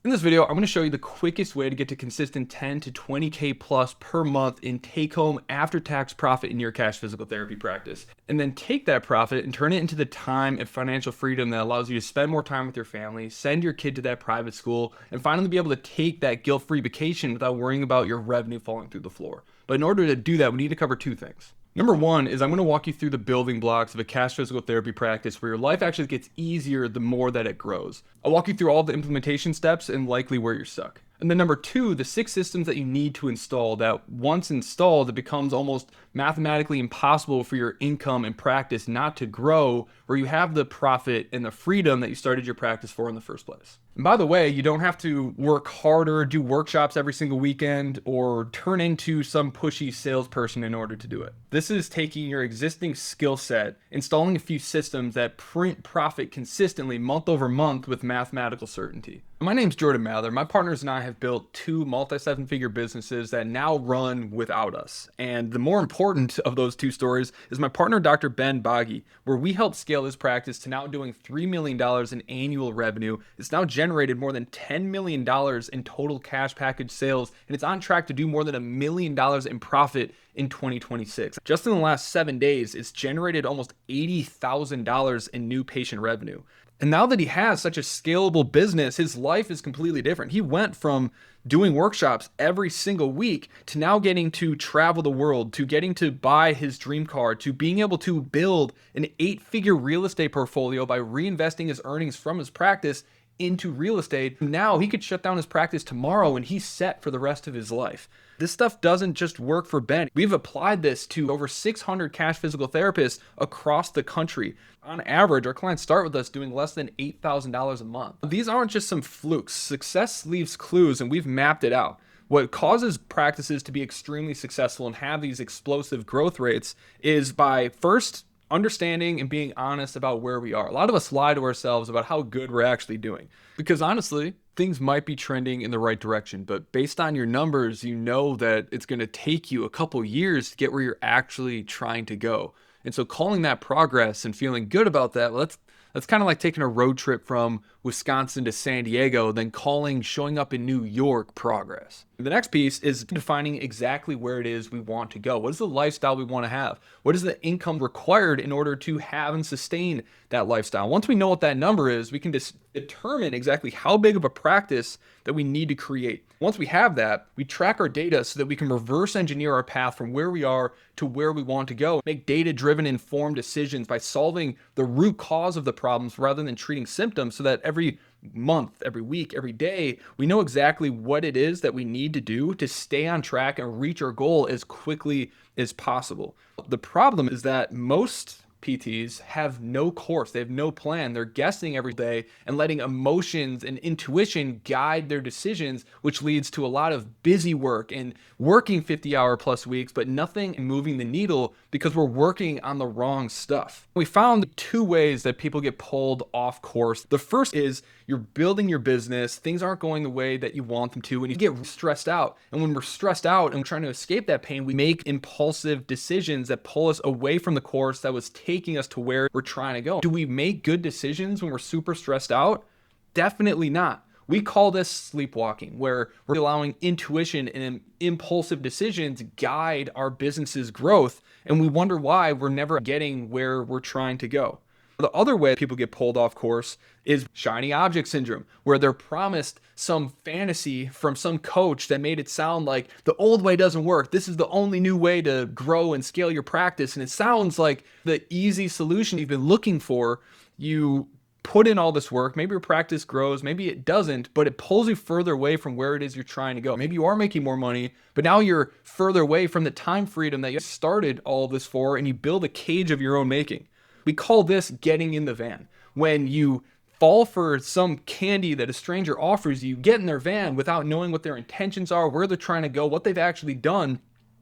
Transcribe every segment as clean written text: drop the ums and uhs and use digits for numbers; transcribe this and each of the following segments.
In this video, I'm going to show you the quickest way to get to consistent 10 to 20K plus per month in take-home after-tax profit in your cash physical therapy practice. And then take that profit and turn it into the time and financial freedom that allows you to spend more time with your family, send your kid to that private school, and finally be able to take that guilt-free vacation without worrying about your revenue falling through the floor. But in order to do that, we need to cover two things. Number one is I'm going to walk you through the building blocks of a cash physical therapy practice where your life actually gets easier the more that it grows. I'll walk you through all the implementation steps and likely where you're stuck. And then number two, the 6 systems that you need to install that once installed, it becomes almost mathematically impossible for your income and practice not to grow, where you have the profit and the freedom that you started your practice for in the first place. And by the way, you don't have to work harder, do workshops every single weekend, or turn into some pushy salesperson in order to do it. This is taking your existing skill set, installing a few systems that print profit consistently month over month with mathematical certainty. My name's Jordan Mather. My partners and I have built 2 multi-7-figure businesses that now run without us. And the more important of those 2 stories is my partner, Dr. Ben Bagge, where we helped scale his practice to now doing $3 million in annual revenue. It's now generated more than $10 million in total cash package sales, and it's on track to do more than $1 million in profit in 2026. Just in the last 7 days, it's generated almost $80,000 in new patient revenue. And now that he has such a scalable business, his life is completely different. He went from doing workshops every single week to now getting to travel the world, to getting to buy his dream car, to being able to build an 8-figure real estate portfolio by reinvesting his earnings from his practice into real estate. Now he could shut down his practice tomorrow and he's set for the rest of his life. This stuff doesn't just work for Ben. We've applied this to over 600 cash physical therapists across the country. On average, our clients start with us doing less than $8,000 a month. These aren't just some flukes. Success leaves clues, and we've mapped it out. What causes practices to be extremely successful and have these explosive growth rates is by first understanding and being honest about where we are. A lot of us lie to ourselves about how good we're actually doing, because honestly, things might be trending in the right direction, but based on your numbers, you know that it's going to take you a couple years to get where you're actually trying to go. And so calling that progress and feeling good about that, well, that's kind of like taking a road trip from Wisconsin to San Diego, then calling showing up in New York progress. The next piece is defining exactly where it is we want to go. What is the lifestyle we want to have? What is the income required in order to have and sustain that lifestyle? Once we know what that number is, we can determine exactly how big of a practice that we need to create. Once we have that, we track our data so that we can reverse engineer our path from where we are to where we want to go. Make data-driven, informed decisions by solving the root cause of the problems rather than treating symptoms, so that every month, every week, every day, we know exactly what it is that we need to do to stay on track and reach our goal as quickly as possible. The problem is that most PTs have no course, they have no plan. They're guessing every day and letting emotions and intuition guide their decisions, which leads to a lot of busy work and working 50-hour plus weeks, but nothing moving the needle because we're working on the wrong stuff. We found 2 ways that people get pulled off course. The first is you're building your business, things aren't going the way that you want them to, and you get stressed out. And when we're stressed out and we're trying to escape that pain, we make impulsive decisions that pull us away from the course that was taking us to where we're trying to go. Do we make good decisions when we're super stressed out? Definitely not. We call this sleepwalking, where we're allowing intuition and impulsive decisions guide our business's growth, and we wonder why we're never getting where we're trying to go. The other way people get pulled off course is shiny object syndrome, where they're promised some fantasy from some coach that made it sound like the old way doesn't work. This is the only new way to grow and scale your practice. And it sounds like the easy solution you've been looking for. You put in all this work, maybe your practice grows, maybe it doesn't, but it pulls you further away from where it is you're trying to go. Maybe you are making more money, but now you're further away from the time freedom that you started all this for, and you build a cage of your own making. We call this getting in the van. When you fall for some candy that a stranger offers you, get in their van without knowing what their intentions are, where they're trying to go, what they've actually done,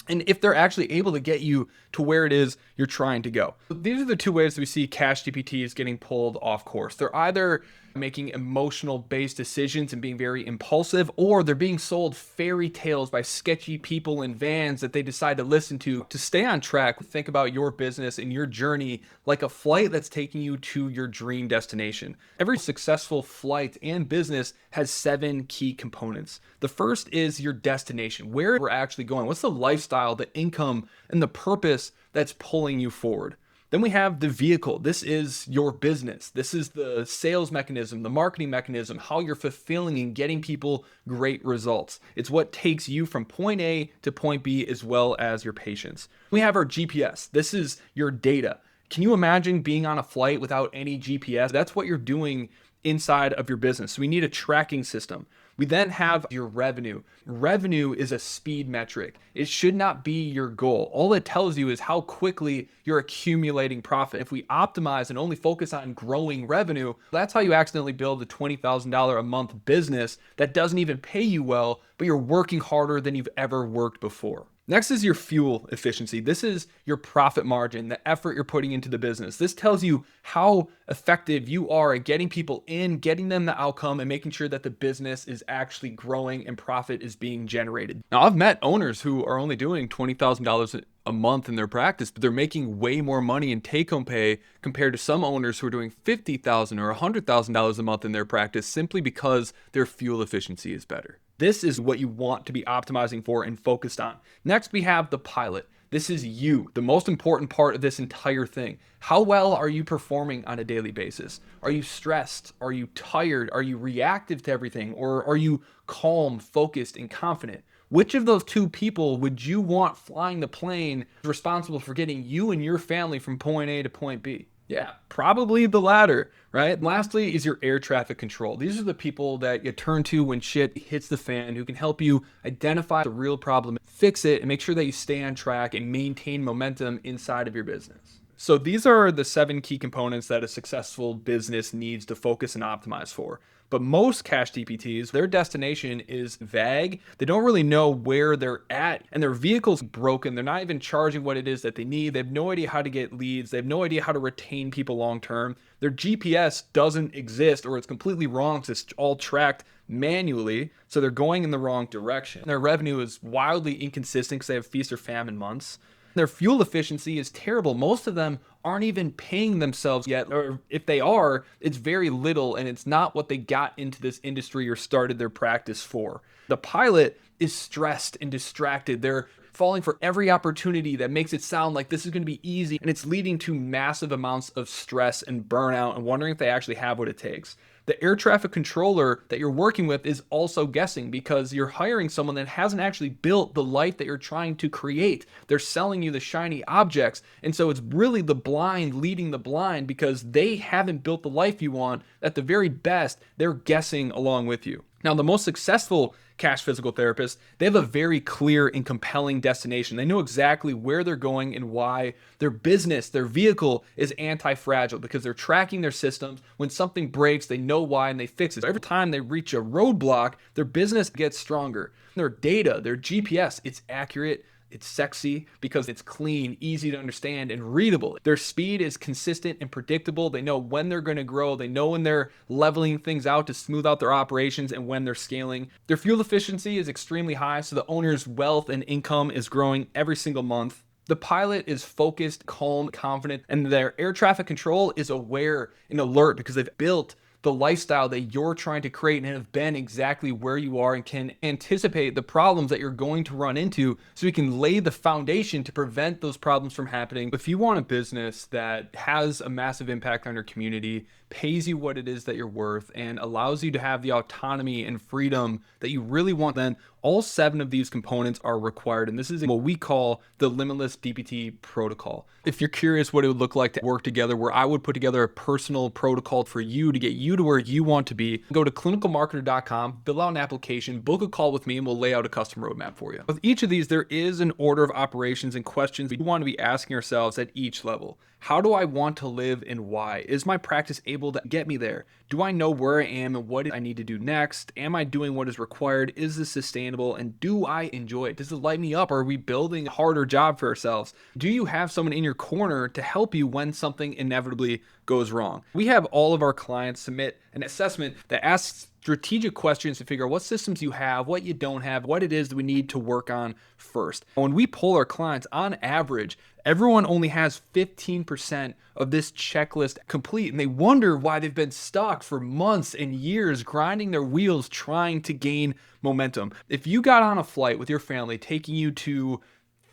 and if they're actually able to get you to where it is you're trying to go. These are the 2 ways that we see cash DPTs getting pulled off course. They're either making emotional based decisions and being very impulsive, or they're being sold fairy tales by sketchy people in vans that they decide to listen to stay on track. Think about your business and your journey like a flight that's taking you to your dream destination. Every successful flight and business has 7 key components. The first is your destination, where we're actually going. What's the lifestyle, the income, and the purpose that's pulling you forward? Then we have the vehicle. This is your business. This is the sales mechanism, the marketing mechanism, how you're fulfilling and getting people great results. It's what takes you from point A to point B, as well as your patients. We have our GPS. This is your data. Can you imagine being on a flight without any GPS? That's what you're doing inside of your business. So we need a tracking system. We then have your revenue. Revenue is a speed metric. It should not be your goal. All it tells you is how quickly you're accumulating profit. If we optimize and only focus on growing revenue, that's how you accidentally build a $20,000 a month business that doesn't even pay you well, but you're working harder than you've ever worked before. Next is your fuel efficiency. This is your profit margin, the effort you're putting into the business. This tells you how effective you are at getting people in, getting them the outcome, and making sure that the business is actually growing and profit is being generated. Now, I've met owners who are only doing $20,000 a month in their practice, but they're making way more money in take-home pay compared to some owners who are doing $50,000 or $100,000 a month in their practice simply because their fuel efficiency is better. This is what you want to be optimizing for and focused on. Next, we have the pilot. This is you, the most important part of this entire thing. How well are you performing on a daily basis? Are you stressed? Are you tired? Are you reactive to everything? Or are you calm, focused, and confident? Which of those 2 people would you want flying the plane responsible for getting you and your family from point A to point B? Yeah, probably the latter, right? Lastly is your air traffic control. These are the people that you turn to when shit hits the fan, who can help you identify the real problem, fix it, and make sure that you stay on track and maintain momentum inside of your business. So these are the 7 key components that a successful business needs to focus and optimize for. But most cash DPTs, their destination is vague. They don't really know where they're at, and their vehicle's broken. They're not even charging what it is that they need. They have no idea how to get leads. They have no idea how to retain people long term. Their GPS doesn't exist, or it's completely wrong because it's all tracked manually. So they're going in the wrong direction. Their revenue is wildly inconsistent because they have feast-or-famine months. Their fuel efficiency is terrible. Most of them aren't even paying themselves yet, or if they are, it's very little, and it's not what they got into this industry or started their practice for. The pilot is stressed and distracted. They're falling for every opportunity that makes it sound like this is going to be easy, and it's leading to massive amounts of stress and burnout and wondering if they actually have what it takes. The air traffic controller that you're working with is also guessing because you're hiring someone that hasn't actually built the life that you're trying to create. They're selling you the shiny objects. And so it's really the blind leading the blind because they haven't built the life you want. At the very best, they're guessing along with you. Now, the most successful cash physical therapists, they have a very clear and compelling destination. They know exactly where they're going and why. Their business, their vehicle is anti-fragile because they're tracking their systems. When something breaks, they know why and they fix it. Every time they reach a roadblock, their business gets stronger. Their data, their GPS, it's accurate. It's sexy because it's clean, easy to understand, and readable. Their speed is consistent and predictable. They know when they're going to grow. They know when they're leveling things out to smooth out their operations and when they're scaling. Their fuel efficiency is extremely high, so the owner's wealth and income is growing every single month. The pilot is focused, calm, confident, and their air traffic control is aware and alert because they've built the lifestyle that you're trying to create and have been exactly where you are and can anticipate the problems that you're going to run into so you can lay the foundation to prevent those problems from happening. If you want a business that has a massive impact on your community, pays you what it is that you're worth, and allows you to have the autonomy and freedom that you really want, then all 7 of these components are required. And this is what we call the Limitless DPT protocol. If you're curious what it would look like to work together, where I would put together a personal protocol for you to get you to where you want to be, go to clinicalmarketer.com, fill out an application, book a call with me, and we'll lay out a custom roadmap for you. With each of these, there is an order of operations and questions we want to be asking ourselves at each level. How do I want to live and why? Is my practice able to get me there? Do I know where I am and what I need to do next? Am I doing what is required? Is this sustainable? And do I enjoy it? Does it light me up? Are we building a harder job for ourselves? Do you have someone in your corner to help you when something inevitably goes wrong? We have all of our clients submit an assessment that asks strategic questions to figure out what systems you have, what you don't have, what it is that we need to work on first. When we poll our clients, on average, everyone only has 15% of this checklist complete, and they wonder why they've been stuck for months and years grinding their wheels trying to gain momentum. If you got on a flight with your family taking you to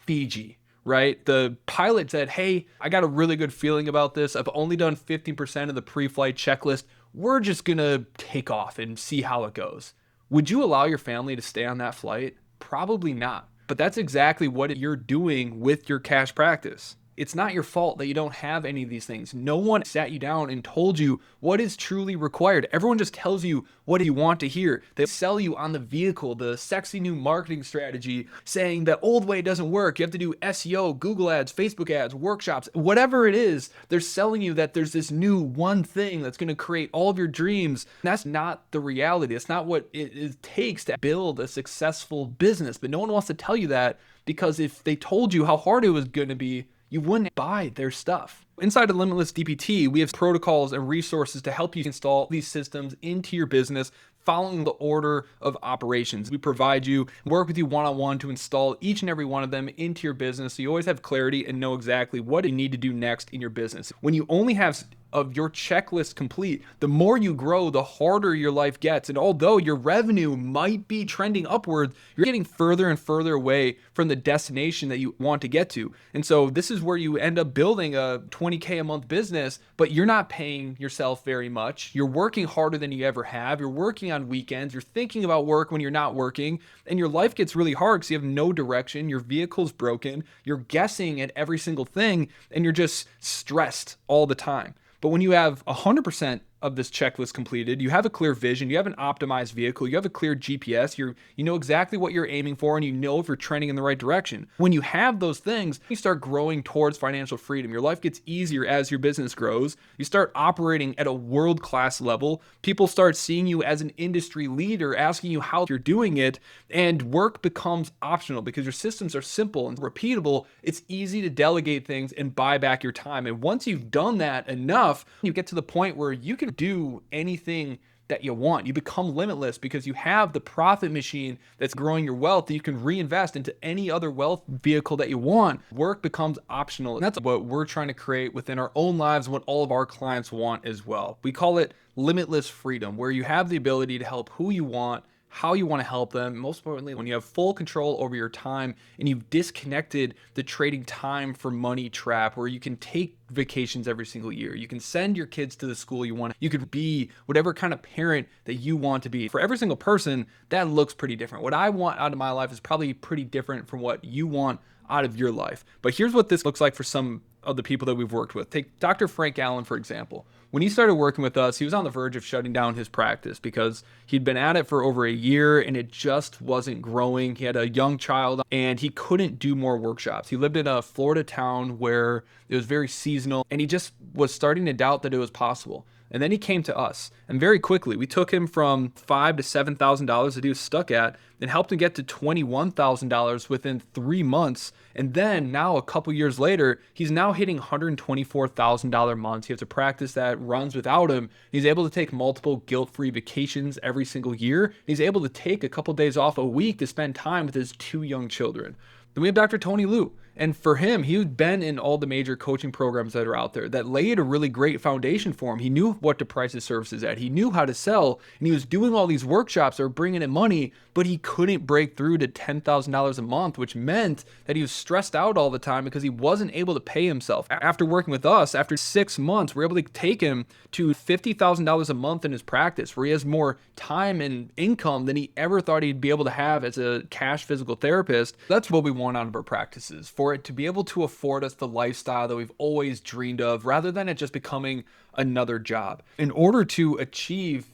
Fiji, right? The pilot said, hey, I got a really good feeling about this. I've only done 15% of the pre-flight checklist. We're just gonna take off and see how it goes. Would you allow your family to stay on that flight? Probably not. But that's exactly what you're doing with your cash practice. It's not your fault that you don't have any of these things. No one sat you down and told you what is truly required. Everyone just tells you what you want to hear. They sell you on the vehicle, the sexy new marketing strategy, saying the old way doesn't work. You have to do SEO, Google ads, Facebook ads, workshops, whatever it is. They're selling you that there's this new one thing that's going to create all of your dreams. And that's not the reality. It's not what it takes to build a successful business. But no one wants to tell you that, because if they told you how hard it was going to be, you wouldn't buy their stuff. Inside of Limitless DPT, we have protocols and resources to help you install these systems into your business following the order of operations. We provide you, work with you one-on-one to install each and every one of them into your business, so you always have clarity and know exactly what you need to do next in your business. When you only have of your checklist complete, the more you grow, the harder your life gets. And although your revenue might be trending upward, you're getting further and further away from the destination that you want to get to. And so this is where you end up building a 20K a month business, but you're not paying yourself very much. You're working harder than you ever have. You're working on weekends. You're thinking about work when you're not working, and your life gets really hard because you have no direction. Your vehicle's broken. You're guessing at every single thing, and you're just stressed all the time. But when you have 100% of this checklist completed, you have a clear vision, you have an optimized vehicle, you have a clear GPS, you know exactly what you're aiming for, and you know if you're trending in the right direction. When you have those things, you start growing towards financial freedom. Your life gets easier as your business grows. You start operating at a world-class level. People start seeing you as an industry leader, asking you how you're doing it, and work becomes optional because your systems are simple and repeatable. It's easy to delegate things and buy back your time. And once you've done that enough, you get to the point where you can do anything that you want. You become limitless because you have the profit machine that's growing your wealth that you can reinvest into any other wealth vehicle that you want. Work becomes optional. And that's what we're trying to create within our own lives and what all of our clients want as well. We call it limitless freedom, where you have the ability to help who you want, how you want to help them. Most importantly, when you have full control over your time and you've disconnected the trading time for money trap, where you can take vacations every single year. You can send your kids to the school you want. You could be whatever kind of parent that you want to be. For every single person, that looks pretty different. What I want out of my life is probably pretty different from what you want out of your life. But here's what this looks like for some of the people that we've worked with. Take Dr. Frank Allen, for example. When he started working with us, he was on the verge of shutting down his practice because he'd been at it for over a year and it just wasn't growing. He had a young child and he couldn't do more workshops. He lived in a Florida town where it was very seasonal, and he just was starting to doubt that it was possible. And then he came to us, and very quickly we took him from $5,000 to $7,000 that he was stuck at and helped him get to $21,000 within 3 months. And then now a couple years later, he's now hitting $124,000 months. He has a practice that runs without him. He's able to take multiple guilt-free vacations every single year. He's able to take a couple days off a week to spend time with his 2 young children. Then we have Dr. Tony Liu. And for him, he'd been in all the major coaching programs that are out there that laid a really great foundation for him. He knew what to price his services at. He knew how to sell, and he was doing all these workshops that were bringing in money, but he couldn't break through to $10,000 a month, which meant that he was stressed out all the time because he wasn't able to pay himself. After working with us, after 6 months, we're able to take him to $50,000 a month in his practice, where he has more time and income than he ever thought he'd be able to have as a cash physical therapist. That's what we want out of our practices, for it to be able to afford us the lifestyle that we've always dreamed of, rather than it just becoming another job. In order to achieve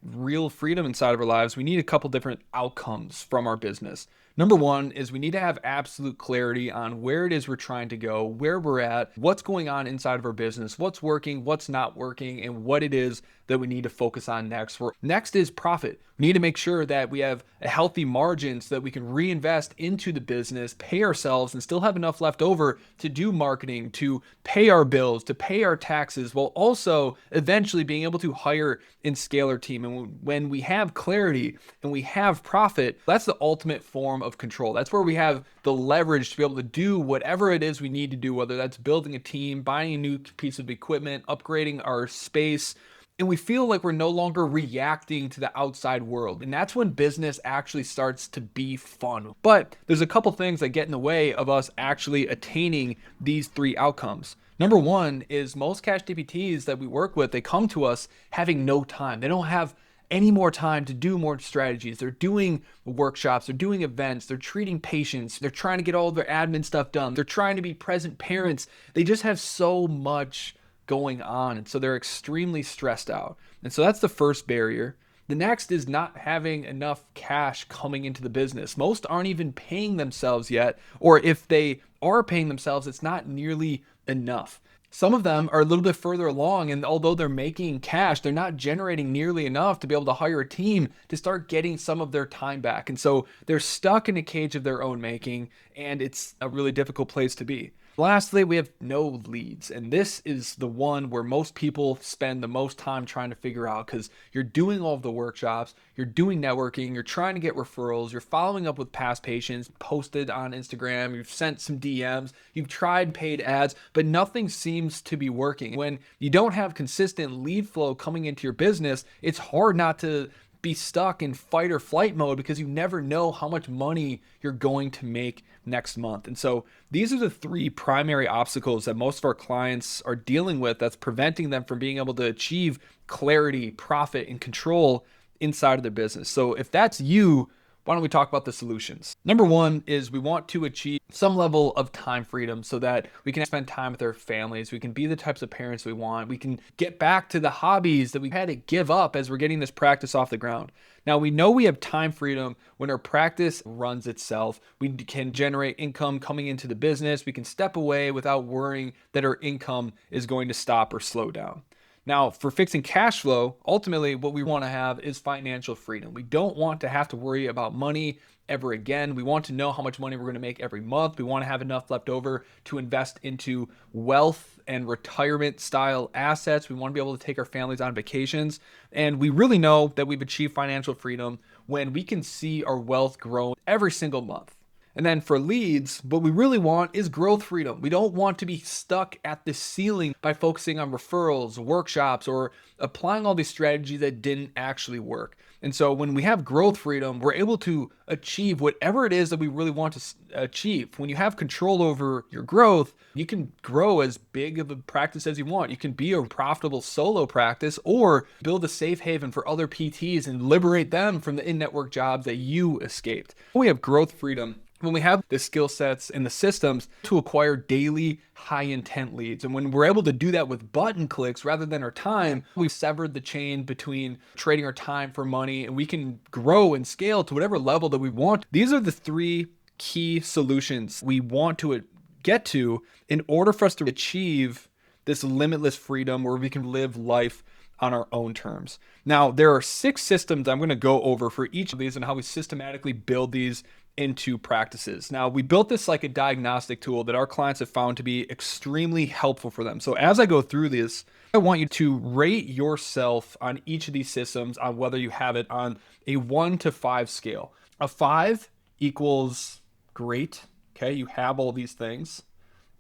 real freedom inside of our lives, we need a couple different outcomes from our business. Number one is we need to have absolute clarity on where it is we're trying to go, where we're at, what's going on inside of our business, what's working, what's not working, and what it is that we need to focus on next. Next is profit. We need to make sure that we have a healthy margin so that we can reinvest into the business, pay ourselves, and still have enough left over to do marketing, to pay our bills, to pay our taxes, while also eventually being able to hire and scale our team. And when we have clarity and we have profit, that's the ultimate form of control. That's where we have the leverage to be able to do whatever it is we need to do, whether that's building a team, buying a new piece of equipment, upgrading our space. And we feel like we're no longer reacting to the outside world. And that's when business actually starts to be fun. But there's a couple things that get in the way of us actually attaining these three outcomes. Number one is most cash DPTs that we work with, they come to us having no time. They don't have any more time to do more strategies. They're doing workshops, they're doing events, they're treating patients, they're trying to get all of their admin stuff done, they're trying to be present parents. They just have so much going on, and so they're extremely stressed out. And so that's the first barrier. The next is not having enough cash coming into the business. Most aren't even paying themselves yet, or if they are paying themselves, it's not nearly enough. Some of them are a little bit further along, and although they're making cash, they're not generating nearly enough to be able to hire a team to start getting some of their time back. And so they're stuck in a cage of their own making, and it's a really difficult place to be. Lastly, we have no leads. And this is the one where most people spend the most time trying to figure out, because you're doing all of the workshops, you're doing networking, you're trying to get referrals, you're following up with past patients, posted on Instagram, you've sent some DMs, you've tried paid ads, but nothing seems to be working. When you don't have consistent lead flow coming into your business, it's hard not to be stuck in fight or flight mode, because you never know how much money you're going to make next month. And so these are the three primary obstacles that most of our clients are dealing with that's preventing them from being able to achieve clarity, profit, and control inside of their business. So if that's you, why don't we talk about the solutions? Number one is we want to achieve some level of time freedom so that we can spend time with our families. We can be the types of parents we want. We can get back to the hobbies that we had to give up as we're getting this practice off the ground. Now, we know we have time freedom when our practice runs itself. We can generate income coming into the business. We can step away without worrying that our income is going to stop or slow down. Now, for fixing cash flow, ultimately what we want to have is financial freedom. We don't want to have to worry about money ever again. We want to know how much money we're going to make every month. We want to have enough left over to invest into wealth and retirement style assets. We want to be able to take our families on vacations. And we really know that we've achieved financial freedom when we can see our wealth grow every single month. And then for leads, what we really want is growth freedom. We don't want to be stuck at the ceiling by focusing on referrals, workshops, or applying all these strategies that didn't actually work. And so when we have growth freedom, we're able to achieve whatever it is that we really want to achieve. When you have control over your growth, you can grow as big of a practice as you want. You can be a profitable solo practice or build a safe haven for other PTs and liberate them from the in-network jobs that you escaped. When we have growth freedom, when we have the skill sets and the systems to acquire daily high intent leads. And when we're able to do that with button clicks rather than our time, we've severed the chain between trading our time for money, and we can grow and scale to whatever level that we want. These are the three key solutions we want to get to in order for us to achieve this limitless freedom where we can live life on our own terms. Now, there are 6 systems I'm going to go over for each of these and how we systematically build these into practices. Now, we built this like a diagnostic tool that our clients have found to be extremely helpful for them. So as I go through this, I want you to rate yourself on each of these systems on whether you have it on a 1 to 5 scale. A 5 equals great. Okay, you have all these things.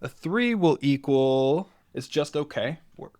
A 3 will equal it's just okay. Work.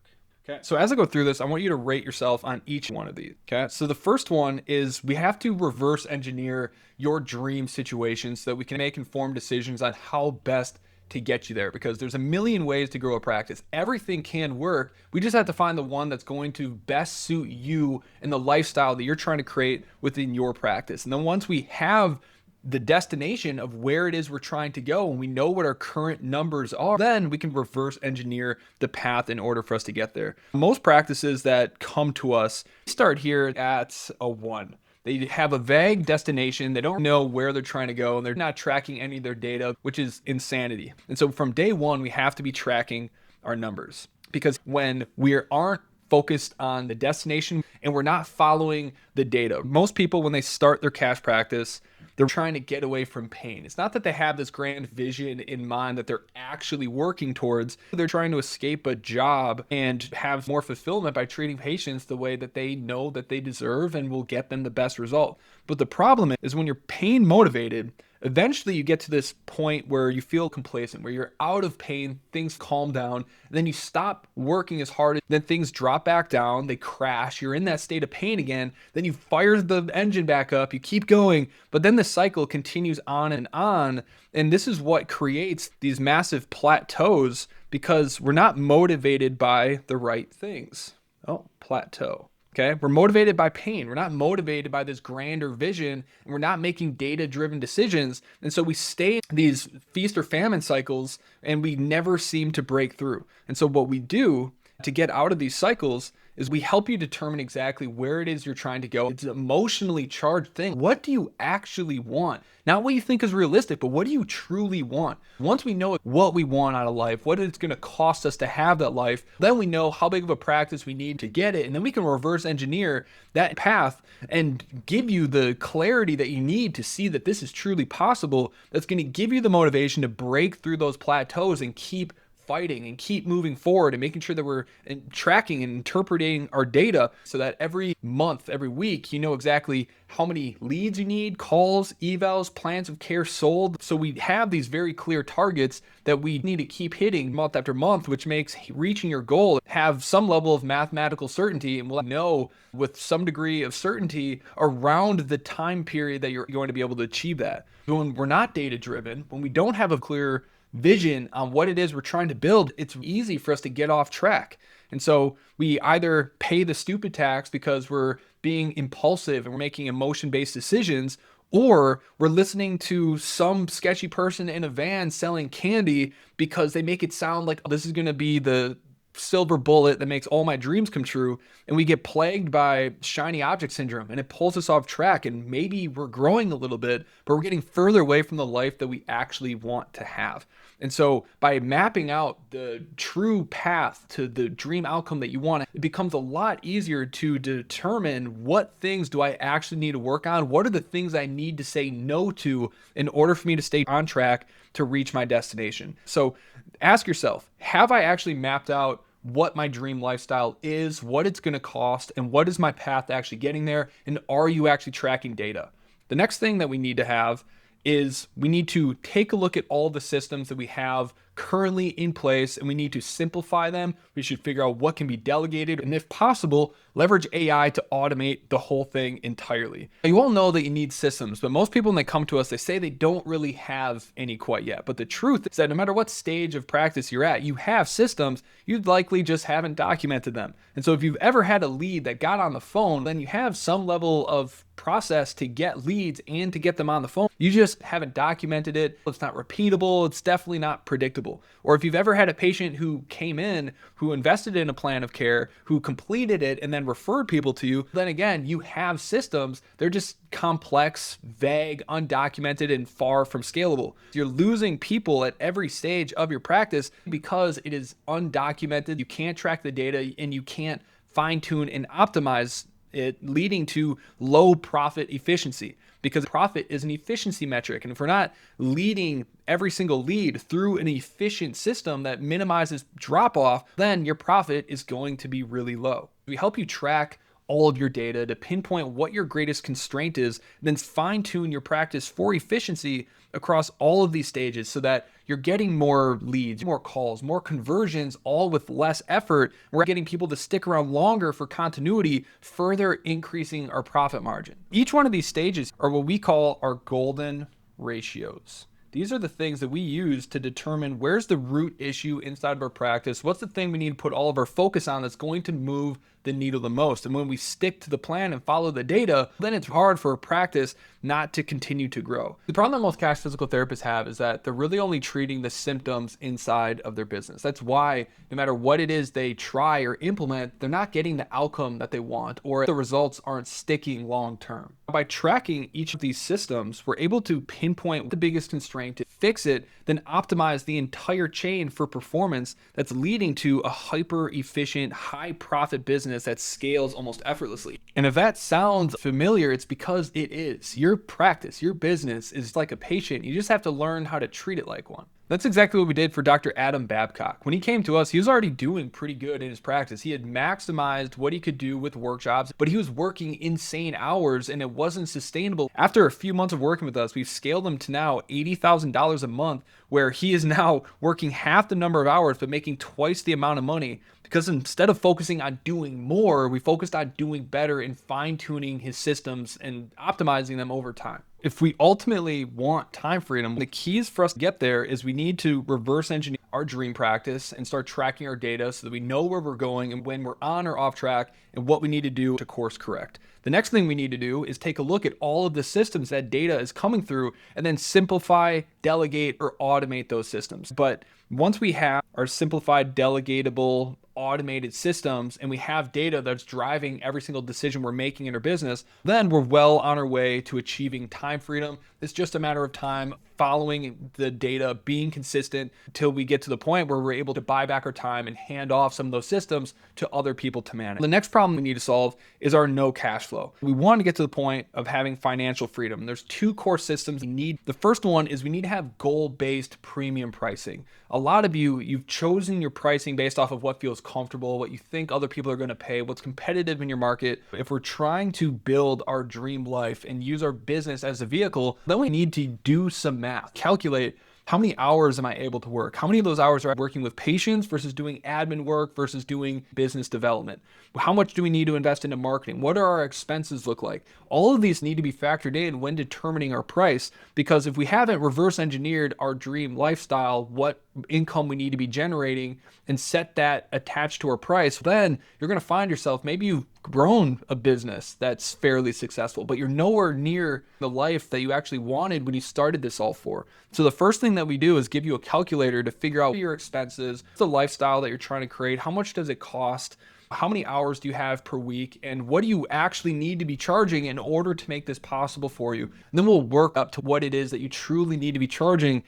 Okay, so as I go through this, I want you to rate yourself on each one of these. Okay, so the first one is we have to reverse engineer your dream situation so that we can make informed decisions on how best to get you there, because there's a million ways to grow a practice. Everything can work. We just have to find the one that's going to best suit you and the lifestyle that you're trying to create within your practice. And then once we have the destination of where it is we're trying to go and we know what our current numbers are, then we can reverse engineer the path in order for us to get there. Most practices that come to us start here at a 1. They have a vague destination. They don't know where they're trying to go, and they're not tracking any of their data, which is insanity. And so from day one, we have to be tracking our numbers, because when we aren't focused on the destination and we're not following the data, most people, when they start their cash practice, they're trying to get away from pain. It's not that they have this grand vision in mind that they're actually working towards. They're trying to escape a job and have more fulfillment by treating patients the way that they know that they deserve and will get them the best result. But the problem is when you're pain motivated, eventually you get to this point where you feel complacent, where you're out of pain, things calm down, and then you stop working as hard, then things drop back down, they crash, you're in that state of pain again, then you fire the engine back up, you keep going, but then the cycle continues on, and this is what creates these massive plateaus because we're not motivated by the right things. Oh, plateau. Okay, we're motivated by pain. We're not motivated by this grander vision, and we're not making data-driven decisions. And so we stay in these feast or famine cycles, and we never seem to break through. And so what we do to get out of these cycles is we help you determine exactly where it is you're trying to go. It's an emotionally charged thing. What do you actually want? Not what you think is realistic, but what do you truly want? Once we know what we want out of life, what it's going to cost us to have that life, then we know how big of a practice we need to get it. And then we can reverse engineer that path and give you the clarity that you need to see that this is truly possible. That's going to give you the motivation to break through those plateaus and keep fighting and keep moving forward and making sure that we're tracking and interpreting our data so that every month, every week, you know exactly how many leads you need, calls, evals, plans of care sold. So we have these very clear targets that we need to keep hitting month after month, which makes reaching your goal have some level of mathematical certainty, and we'll know with some degree of certainty around the time period that you're going to be able to achieve that. When we're not data driven, when we don't have a clear vision on what it is we're trying to build, it's easy for us to get off track. And so we either pay the stupid tax because we're being impulsive and we're making emotion-based decisions, or we're listening to some sketchy person in a van selling candy because they make it sound like, oh, this is going to be the silver bullet that makes all my dreams come true, and we get plagued by shiny object syndrome, and it pulls us off track, and maybe we're growing a little bit, but we're getting further away from the life that we actually want to have. And so by mapping out the true path to the dream outcome that you want, it becomes a lot easier to determine what things do I actually need to work on, what are the things I need to say no to in order for me to stay on track to reach my destination. So ask yourself, have I actually mapped out what my dream lifestyle is, what it's going to cost, and what is my path to actually getting there? And are you actually tracking data? The next thing that we need to have is we need to take a look at all the systems that we have currently in place, and we need to simplify them. We should figure out what can be delegated, and if possible, leverage AI to automate the whole thing entirely. You all know that you need systems, but most people when they come to us, they say they don't really have any quite yet. But the truth is that no matter what stage of practice you're at, you have systems, you likely just haven't documented them. And so if you've ever had a lead that got on the phone, then you have some level of process to get leads and to get them on the phone. You just haven't documented it. It's not repeatable. It's definitely not predictable. Or if you've ever had a patient who came in, who invested in a plan of care, who completed it and then referred people to you, then again, you have systems. They're just complex, vague, undocumented, and far from scalable. You're losing people at every stage of your practice because it is undocumented. You can't track the data and you can't fine-tune and optimize it, leading to low profit efficiency, because profit is an efficiency metric. And if we're not leading every single lead through an efficient system that minimizes drop off, then your profit is going to be really low. We help you track all of your data to pinpoint what your greatest constraint is, then fine tune your practice for efficiency across all of these stages so that you're getting more leads, more calls, more conversions, all with less effort. We're getting people to stick around longer for continuity, further increasing our profit margin. Each one of these stages are what we call our golden ratios. These are the things that we use to determine where's the root issue inside of our practice, what's the thing we need to put all of our focus on that's going to move the needle the most. And when we stick to the plan and follow the data, then it's hard for a practice not to continue to grow. The problem that most cash physical therapists have is that they're really only treating the symptoms inside of their business. That's why no matter what it is they try or implement, they're not getting the outcome that they want, or the results aren't sticking long term. By tracking each of these systems, we're able to pinpoint the biggest constraint, to fix it, then optimize the entire chain for performance that's leading to a hyper efficient, high profit business that scales almost effortlessly. And if that sounds familiar, it's because it is. Your practice, your business is like a patient. You just have to learn how to treat it like one. That's exactly what we did for Dr. Adam Babcock. When he came to us, he was already doing pretty good in his practice. He had maximized what he could do with work jobs, but he was working insane hours and it wasn't sustainable. After a few months of working with us, we've scaled him to now $80,000 a month, where he is now working half the number of hours, but making twice the amount of money. Because instead of focusing on doing more, we focused on doing better and fine-tuning his systems and optimizing them over time. If we ultimately want time freedom, the keys for us to get there is we need to reverse engineer our dream practice and start tracking our data so that we know where we're going and when we're on or off track and what we need to do to course correct. The next thing we need to do is take a look at all of the systems that data is coming through and then simplify, delegate, or automate those systems. But once we have our simplified, delegatable, automated systems and we have data that's driving every single decision we're making in our business, then we're well on our way to achieving time freedom. It's just a matter of time, following the data, being consistent until we get to the point where we're able to buy back our time and hand off some of those systems to other people to manage. The next problem we need to solve is our no cash flow. We want to get to the point of having financial freedom. There's two core systems we need. The first one is we need to have goal-based premium pricing. A lot of you've chosen your pricing based off of what feels comfortable, what you think other people are going to pay, what's competitive in your market. If we're trying to build our dream life and use our business as a vehicle, then we need to do some math, calculate how many hours am I able to work? How many of those hours are I working with patients versus doing admin work versus doing business development? How much do we need to invest into marketing? What do our expenses look like? All of these need to be factored in when determining our price, because if we haven't reverse engineered our dream lifestyle, what income we need to be generating, and set that attached to our price, then you're going to find yourself, maybe you've grown a business that's fairly successful, but you're nowhere near the life that you actually wanted when you started this all for. So the first thing that we do is give you a calculator to figure out your expenses, the lifestyle that you're trying to create, how much does it cost, how many hours do you have per week, and what do you actually need to be charging in order to make this possible for you. And then we'll work up to what it is that you truly need to be charging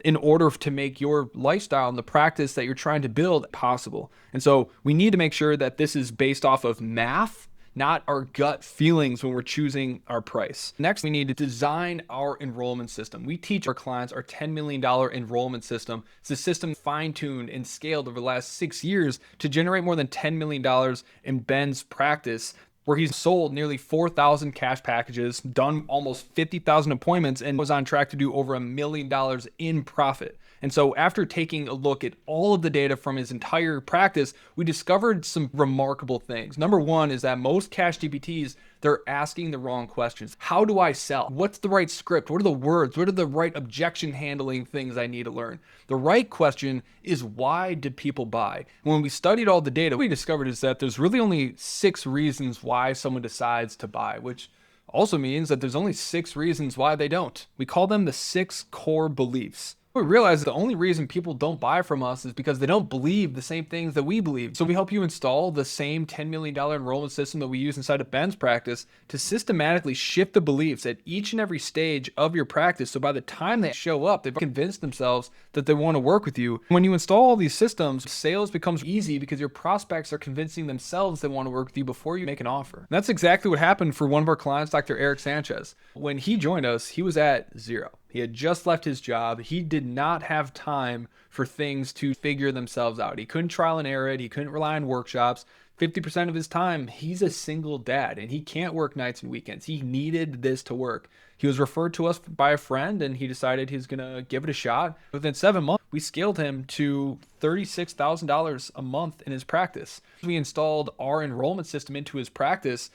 in order to make your lifestyle and the practice that you're trying to build possible. And so we need to make sure that this is based off of math, not our gut feelings when we're choosing our price. Next, we need to design our enrollment system. We teach our clients our $10 million enrollment system. It's a system fine-tuned and scaled over the last 6 years to generate more than $10 million in Ben's practice, where he's sold nearly 4,000 cash packages, done almost 50,000 appointments, and was on track to do over $1 million in profit. And so after taking a look at all of the data from his entire practice, we discovered some remarkable things. Number one is that most cash DPTs, they're asking the wrong questions. How do I sell? What's the right script? What are the words? What are the right objection handling things I need to learn? The right question is, why did people buy? When we studied all the data, we discovered is that there's really only 6 reasons why someone decides to buy, which also means that there's only 6 reasons why they don't. We call them the 6 core beliefs. We realize the only reason people don't buy from us is because they don't believe the same things that we believe. So we help you install the same $10 million enrollment system that we use inside of Ben's practice to systematically shift the beliefs at each and every stage of your practice. So by the time they show up, they've convinced themselves that they want to work with you. When you install all these systems, sales becomes easy because your prospects are convincing themselves they want to work with you before you make an offer. And that's exactly what happened for one of our clients, Dr. Eric Sanchez. When he joined us, he was at 0. He had just left his job. He did not have time for things to figure themselves out. He couldn't trial and error it. He couldn't rely on workshops. 50% of his time, he's a single dad and he can't work nights and weekends. He needed this to work. He was referred to us by a friend and he decided he's going to give it a shot. Within 7 months, we scaled him to $36,000 a month in his practice. We installed our enrollment system into his practice.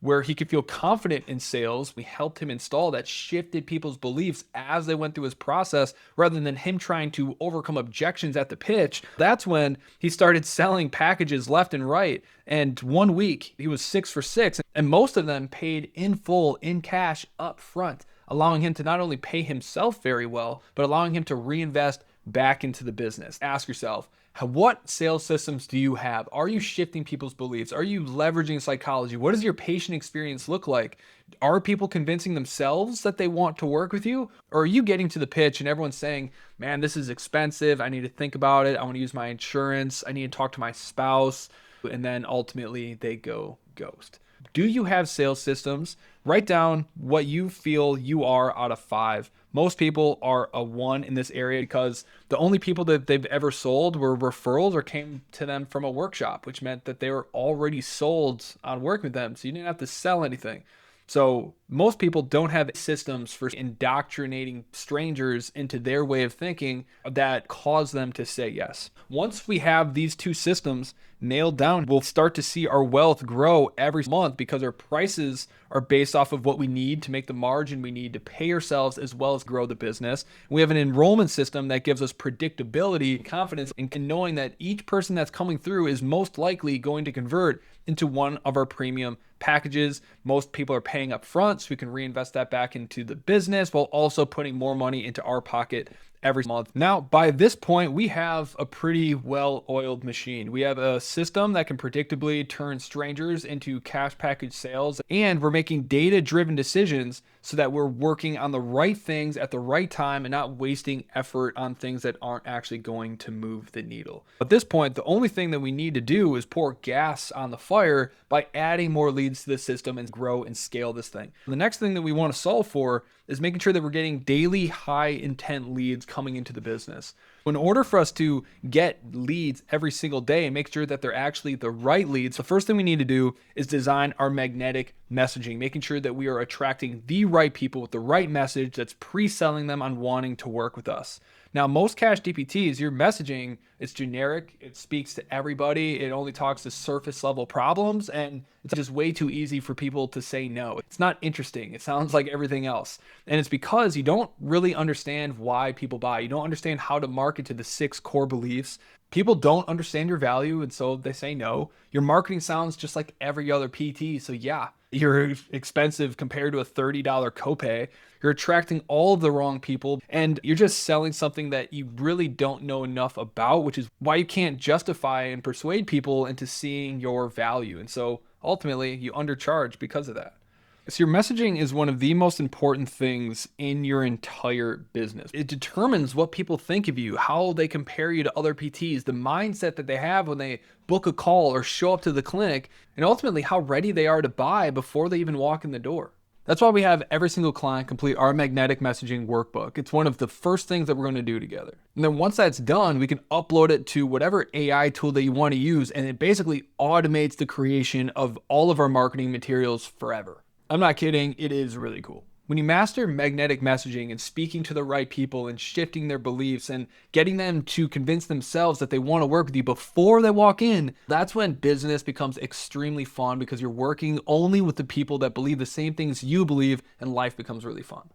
where he could feel confident in sales. We helped him install that, shifted people's beliefs as they went through his process rather than him trying to overcome objections at the pitch. That's when he started selling packages left and right. And 1 week he was 6 for 6, and most of them paid in full, in cash up front, allowing him to not only pay himself very well, but allowing him to reinvest back into the business. Ask yourself, what sales systems do you have? Are you shifting people's beliefs? Are you leveraging psychology? What does your patient experience look like? Are people convincing themselves that they want to work with you? Or are you getting to the pitch and everyone's saying, man, this is expensive. I need to think about it. I want to use my insurance. I need to talk to my spouse. And then ultimately they go ghost. Do you have sales systems? Write down what you feel you are out of 5. Most people are a 1 in this area because the only people that they've ever sold were referrals or came to them from a workshop, which meant that they were already sold on working with them. So you didn't have to sell anything. So most people don't have systems for indoctrinating strangers into their way of thinking that cause them to say yes. Once we have these 2 systems nailed down, we'll start to see our wealth grow every month because our prices are based off of what we need to make the margin we need to pay ourselves as well as grow the business. We have an enrollment system that gives us predictability and confidence in knowing that each person that's coming through is most likely going to convert into one of our premium packages. Most people are paying up front, so we can reinvest that back into the business while also putting more money into our pocket every month. Now, by this point, we have a pretty well-oiled machine. We have a system that can predictably turn strangers into cash package sales, and we're making data-driven decisions so that we're working on the right things at the right time and not wasting effort on things that aren't actually going to move the needle. At this point, the only thing that we need to do is pour gas on the fire by adding more leads to the system and grow and scale this thing. The next thing that we want to solve for is making sure that we're getting daily high intent leads coming into the business. In order for us to get leads every single day and make sure that they're actually the right leads, the first thing we need to do is design our magnetic messaging, making sure that we are attracting the right people with the right message that's pre-selling them on wanting to work with us. Now, most cash DPTs, your messaging is generic. It speaks to everybody. It only talks to surface level problems, and it's just way too easy for people to say no. It's not interesting. It sounds like everything else. And it's because you don't really understand why people buy. You don't understand how to market to the 6 core beliefs. People don't understand your value, and so they say no. Your marketing sounds just like every other PT. So yeah, you're expensive compared to a $30 copay. You're attracting all of the wrong people, and you're just selling something that you really don't know enough about, which is why you can't justify and persuade people into seeing your value. And so ultimately you undercharge because of that. So your messaging is one of the most important things in your entire business. It determines what people think of you, how they compare you to other PTs, the mindset that they have when they book a call or show up to the clinic, and ultimately how ready they are to buy before they even walk in the door. That's why we have every single client complete our magnetic messaging workbook. It's one of the first things that we're going to do together. And then once that's done, we can upload it to whatever AI tool that you want to use, and it basically automates the creation of all of our marketing materials forever. I'm not kidding, it is really cool. When you master magnetic messaging and speaking to the right people and shifting their beliefs and getting them to convince themselves that they want to work with you before they walk in, that's when business becomes extremely fun because you're working only with the people that believe the same things you believe, and life becomes really fun.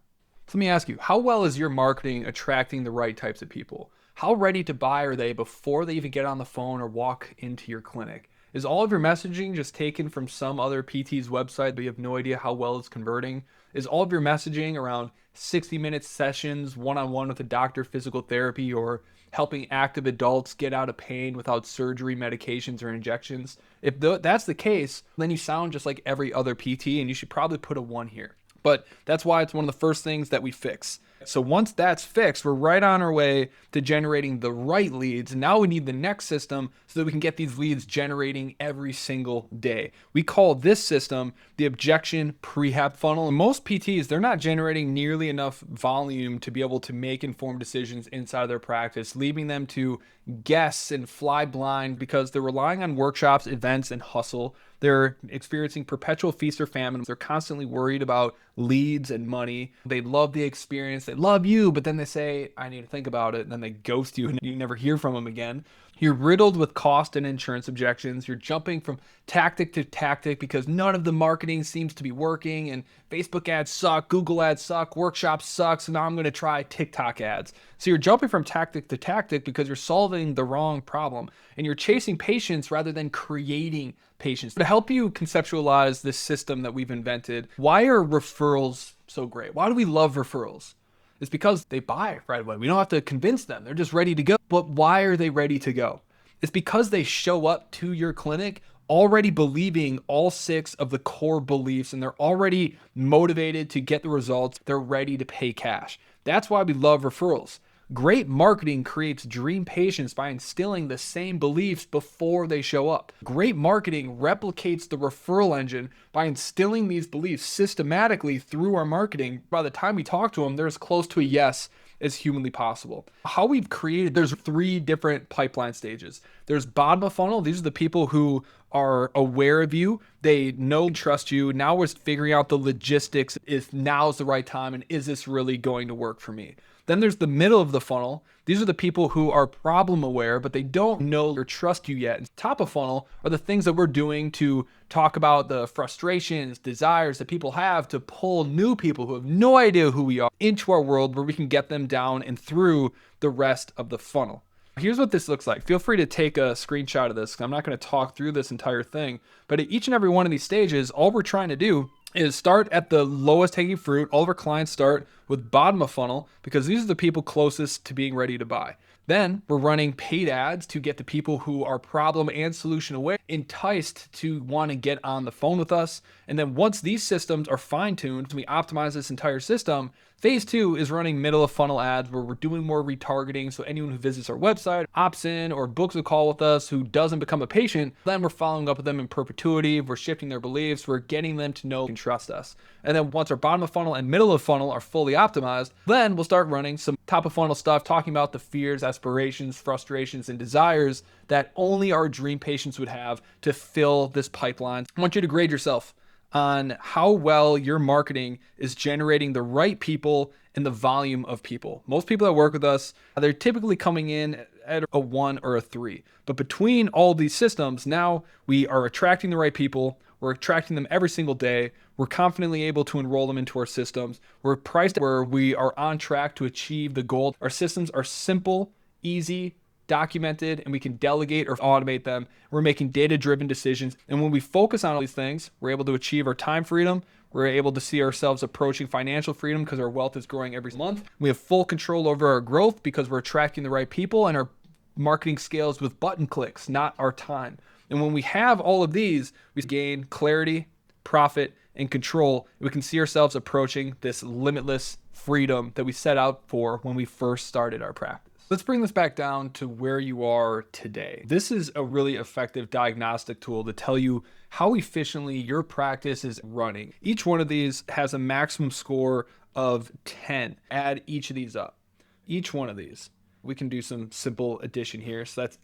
So let me ask you, how well is your marketing attracting the right types of people? How ready to buy are they before they even get on the phone or walk into your clinic? Is all of your messaging just taken from some other PT's website, but you have no idea how well it's converting? Is all of your messaging around 60-minute sessions, one-on-one with a doctor, physical therapy, or helping active adults get out of pain without surgery, medications, or injections? If that's the case, then you sound just like every other PT, and you should probably put a 1 here. But that's why it's one of the first things that we fix. So once that's fixed, we're right on our way to generating the right leads. And now we need the next system so that we can get these leads generating every single day. We call this system the Objection Prehab funnel. And most PTs, they're not generating nearly enough volume to be able to make informed decisions inside of their practice, leaving them to guess and fly blind because they're relying on workshops, events, and hustle. They're experiencing perpetual feast or famine. They're constantly worried about leads and money. They love the experience. They love you, but then they say, I need to think about it. And then they ghost you and you never hear from them again. You're riddled with cost and insurance objections. You're jumping from tactic to tactic because none of the marketing seems to be working, and Facebook ads suck, Google ads suck, workshops suck, so now I'm going to try TikTok ads. So you're jumping from tactic to tactic because you're solving the wrong problem, and you're chasing patients rather than creating patients. To help you conceptualize this system that we've invented, why are referrals so great? Why do we love referrals? It's because they buy right away. We don't have to convince them. They're just ready to go. But why are they ready to go? It's because they show up to your clinic already believing all 6 of the core beliefs, and they're already motivated to get the results. They're ready to pay cash. That's why we love referrals. Great marketing creates dream patients by instilling the same beliefs before they show up. Great marketing replicates the referral engine by instilling these beliefs systematically through our marketing. By the time we talk to them, they're as close to a yes as humanly possible. How we've created, there's 3 different pipeline stages. There's bottom of funnel. These are the people who are aware of you. They know and trust you. Now we're figuring out the logistics. If now's the right time and is this really going to work for me? Then there's the middle of the funnel. These are the people who are problem aware, but they don't know or trust you yet. And top of funnel are the things that we're doing to talk about the frustrations, desires that people have to pull new people who have no idea who we are into our world, where we can get them down and through the rest of the funnel. Here's what this looks like. Feel free to take a screenshot of this. I'm not going to talk through this entire thing, but at each and every one of these stages, all we're trying to do is start at the lowest hanging fruit. All of our clients start with bottom of funnel because these are the people closest to being ready to buy. Then we're running paid ads to get the people who are problem and solution aware enticed to want to get on the phone with us. And then once these systems are fine-tuned, we optimize this entire system. Phase 2 is running middle of funnel ads where we're doing more retargeting. So anyone who visits our website, opts in, or books a call with us who doesn't become a patient, then we're following up with them in perpetuity. We're shifting their beliefs. We're getting them to know and trust us. And then once our bottom of funnel and middle of funnel are fully optimized, then we'll start running some top of funnel stuff, talking about the fears, aspirations, frustrations, and desires that only our dream patients would have to fill this pipeline. I want you to grade yourself on how well your marketing is generating the right people and the volume of people. Most people that work with us, they're typically coming in at a 1 or a 3. But between all these systems, now we are attracting the right people. We're attracting them every single day. We're confidently able to enroll them into our systems. We're priced where we are on track to achieve the goal. Our systems are simple, easy, documented, and we can delegate or automate them. We're making data-driven decisions. And when we focus on all these things, we're able to achieve our time freedom. We're able to see ourselves approaching financial freedom because our wealth is growing every month. We have full control over our growth because we're attracting the right people, and our marketing scales with button clicks, not our time. And when we have all of these, we gain clarity, profit, and control. We can see ourselves approaching this limitless freedom that we set out for when we first started our practice. Let's bring this back down to where you are today. This is a really effective diagnostic tool to tell you how efficiently your practice is running. Each one of these has a maximum score of 10. Add each of these up. Each one of these. We can do some simple addition here. So that's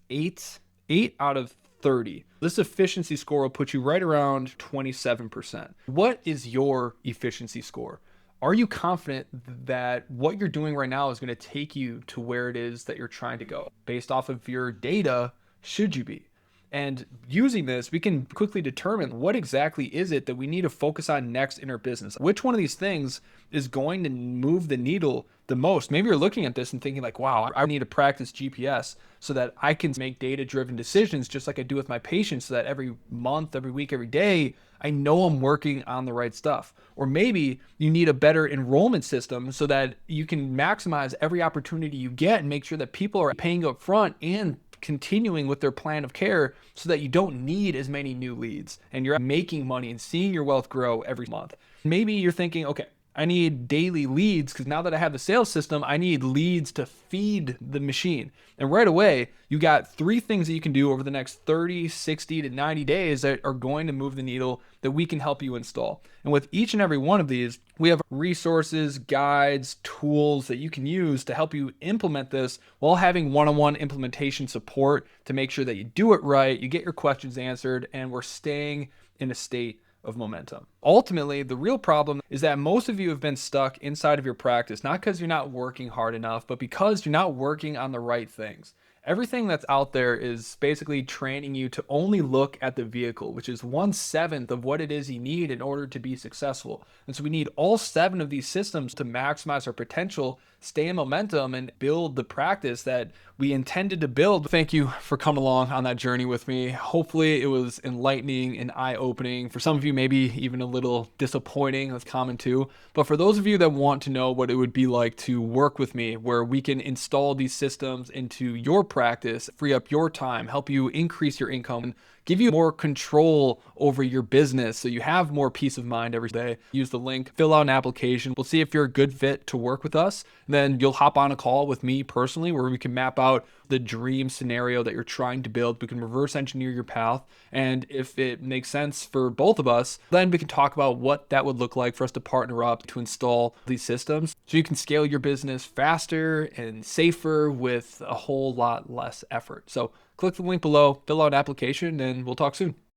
8 out of 30. This efficiency score will put you right around 27%. What is your efficiency score? Are you confident that what you're doing right now is going to take you to where it is that you're trying to go? Based off of your data, should you be? And using this, we can quickly determine what exactly is it that we need to focus on next in our business. Which one of these things is going to move the needle the most? Maybe you're looking at this and thinking like, wow, I need to practice GPS so that I can make data-driven decisions just like I do with my patients, so that every month, every week, every day, I know I'm working on the right stuff. Or maybe you need a better enrollment system so that you can maximize every opportunity you get and make sure that people are paying up front and continuing with their plan of care so that you don't need as many new leads and you're making money and seeing your wealth grow every month. Maybe you're thinking, okay, I need daily leads because now that I have the sales system, I need leads to feed the machine. And right away, you got 3 things that you can do over the next 30, 60 to 90 days that are going to move the needle that we can help you install. And with each and every one of these, we have resources, guides, tools that you can use to help you implement this while having one-on-one implementation support to make sure that you do it right, you get your questions answered, and we're staying in a state of momentum. Ultimately, the real problem is that most of you have been stuck inside of your practice, not because you're not working hard enough, but because you're not working on the right things. Everything that's out there is basically training you to only look at the vehicle, which is 1/7 of what it is you need in order to be successful. And so we need all 7 of these systems to maximize our potential, stay in momentum, and build the practice that we intended to build. Thank you for coming along on that journey with me. Hopefully it was enlightening and eye-opening. For some of you, maybe even a little disappointing. That's common too. But for those of you that want to know what it would be like to work with me, where we can install these systems into your practice, free up your time, help you increase your income, and give you more control over your business so you have more peace of mind every day, use the link, fill out an application. We'll see if you're a good fit to work with us. And then you'll hop on a call with me personally where we can map out the dream scenario that you're trying to build. We can reverse engineer your path. And if it makes sense for both of us, then we can talk about what that would look like for us to partner up to install these systems so you can scale your business faster and safer with a whole lot less effort. So click the link below, fill out an application, and we'll talk soon.